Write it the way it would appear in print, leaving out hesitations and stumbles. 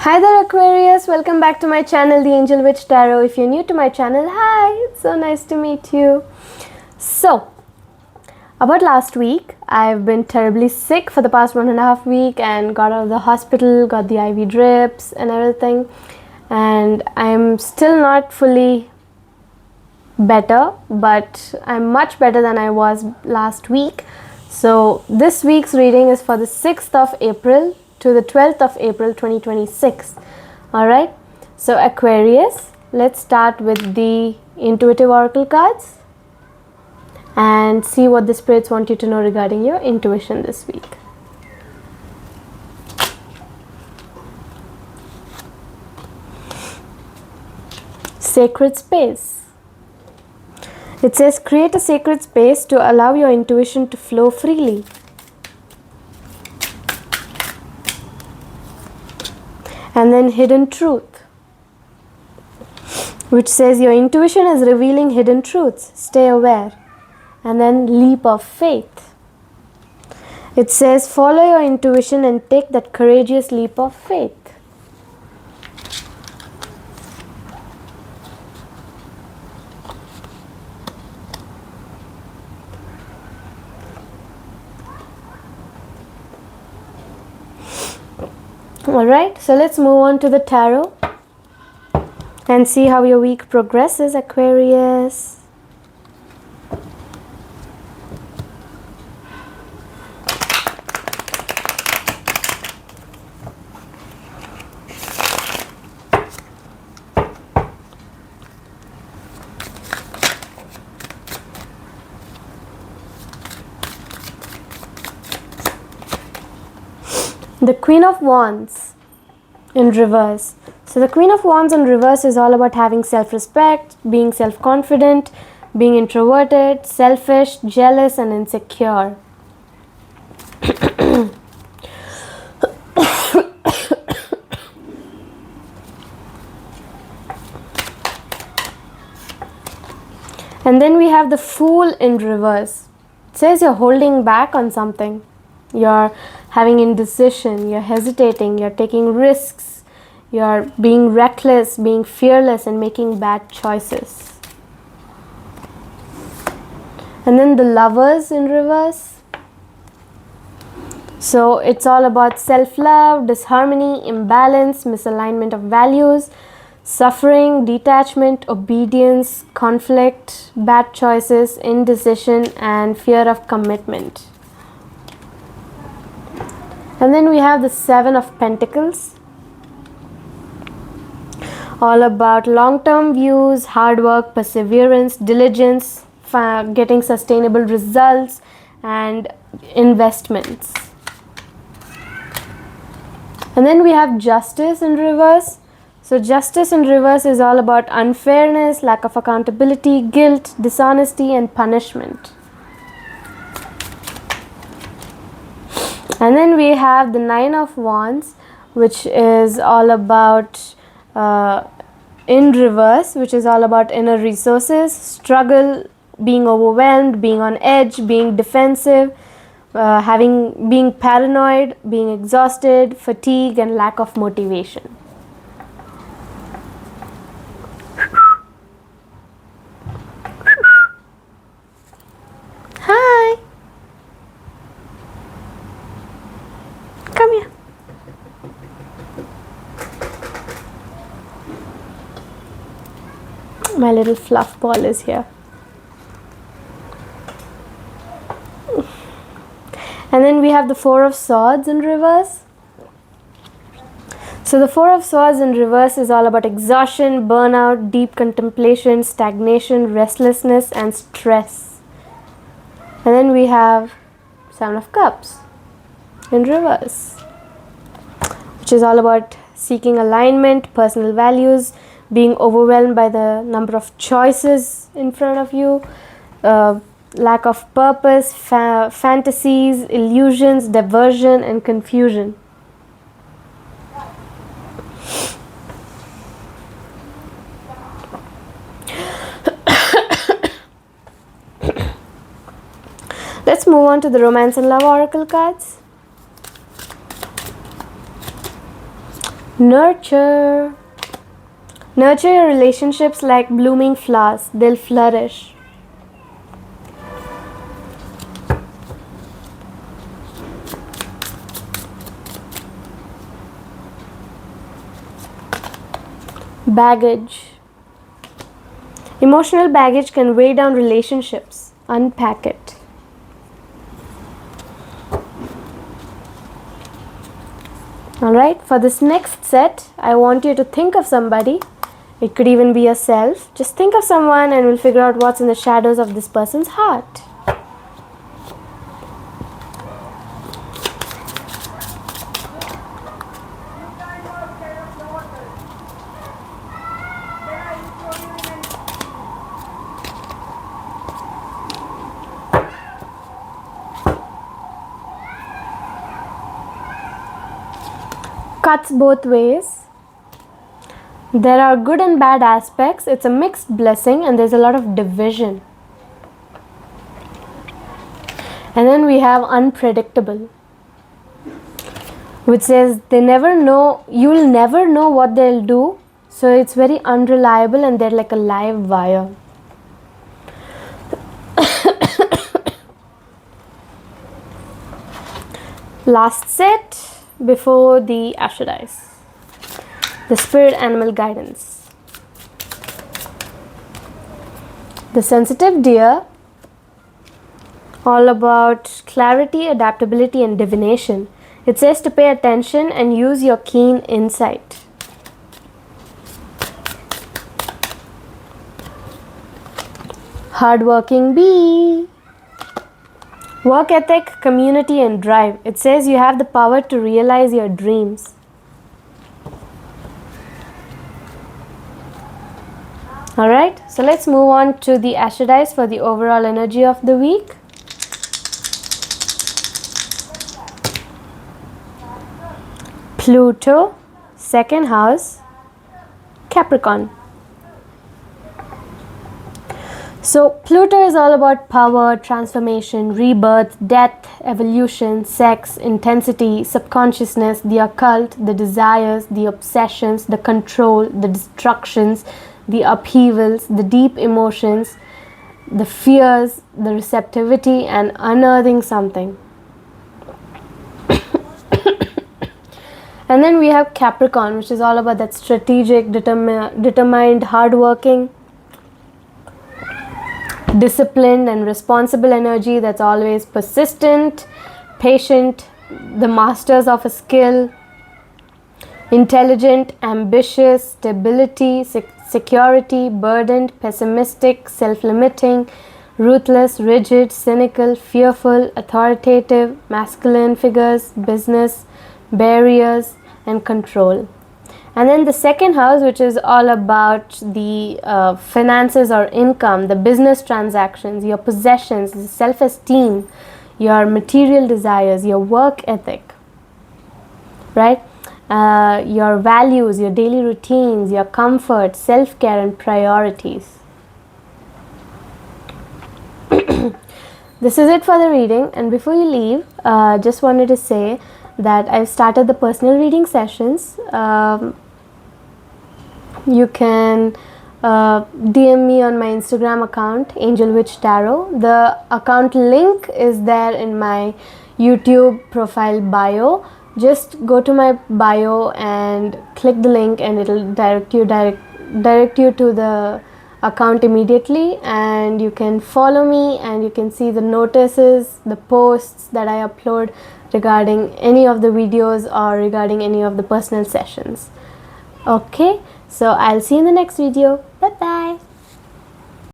Hi there Aquarius, welcome back to my channel The Angel Witch Tarot. If you're new to my channel, hi, it's so nice to meet you. So, about last week, I've been terribly sick for the past 1.5 weeks and got out of the hospital, got the IV drips and everything, and I'm still not fully better, but I'm much better than I was last week. So this week's reading is for the 6th of April to the 12th of April 2026. Alright, so Aquarius, let's start with the intuitive oracle cards and see what the spirits want you to know regarding your intuition this week. Sacred space. It says create a sacred space to allow your intuition to flow freely. And then hidden truth, which says your intuition is revealing hidden truths, stay aware. And then leap of faith. It says follow your intuition and take that courageous leap of faith. Alright, so let's move on to the tarot and see how your week progresses, Aquarius. The Queen of Wands in reverse. So the Queen of Wands in reverse is all about having self-respect, being self-confident, being introverted, selfish, jealous and insecure. And then we have the Fool in reverse. It says you're holding back on something. You're having indecision, you're hesitating, you're taking risks, you're being reckless, being fearless and making bad choices. And then the Lovers in reverse. So it's all about self-love, disharmony, imbalance, misalignment of values, suffering, detachment, obedience, conflict, bad choices, indecision and fear of commitment. And then we have the Seven of Pentacles, all about long-term views, hard work, perseverance, diligence, getting sustainable results and investments. And then we have Justice in reverse. So Justice in reverse is all about unfairness, lack of accountability, guilt, dishonesty and punishment. And then we have the Nine of Wands, which is all about in reverse, which is all about inner resources, struggle, being overwhelmed, being on edge, being defensive, being paranoid, being exhausted, fatigue and lack of motivation. Hi. Come here. My little fluff ball is here. And then we have the Four of Swords in reverse. So the Four of Swords in reverse is all about exhaustion, burnout, deep contemplation, stagnation, restlessness and stress. And then we have Seven of Cups in reverse, which is all about seeking alignment, personal values, being overwhelmed by the number of choices in front of you, lack of purpose, fantasies, illusions, diversion and confusion. Let's move on to the Romance and Love Oracle cards. Nurture. Nurture your relationships like blooming flowers. They'll flourish. Baggage. Emotional baggage can weigh down relationships. Unpack it. Alright, for this next set, I want you to think of somebody. It could even be yourself. Just think of someone and we'll figure out what's in the shadows of this person's heart. Cuts both ways. There are good and bad aspects. It's a mixed blessing and there's a lot of division. And then we have unpredictable, which says they never know, you'll never know what they'll do. So it's very unreliable and they're like a live wire. Last set before the Ashdais. The spirit animal guidance. The sensitive deer, all about clarity, adaptability and divination. It says to pay attention and use your keen insight. Hardworking bee. Work ethic, community and drive. It says you have the power to realize your dreams. Alright, so let's move on to the Ashdais for the overall energy of the week. Pluto, second house, Capricorn. So Pluto is all about power, transformation, rebirth, death, evolution, sex, intensity, subconsciousness, the occult, the desires, the obsessions, the control, the destructions, the upheavals, the deep emotions, the fears, the receptivity and unearthing something. And then we have Capricorn, which is all about that strategic, determined, hardworking, disciplined and responsible energy that's always persistent, patient, the masters of a skill, intelligent, ambitious, stability, security, burdened, pessimistic, self-limiting, ruthless, rigid, cynical, fearful, authoritative, masculine figures, business, barriers and control. And then the second house, which is all about the finances or income, the business transactions, your possessions, the self-esteem, your material desires, your work ethic, right? Your values, your daily routines, your comfort, self-care and priorities. This is it for the reading, and before you leave, just wanted to say that I've started the personal reading sessions. You can DM me on my Instagram account, Angel Witch Tarot. The account link is there in my YouTube profile bio. Just go to my bio and click the link and it'll direct you to the account immediately, and you can follow me and you can see the notices, the posts that I upload regarding any of the videos or regarding any of the personal sessions. Okay, so I'll see you in the next video. Bye bye.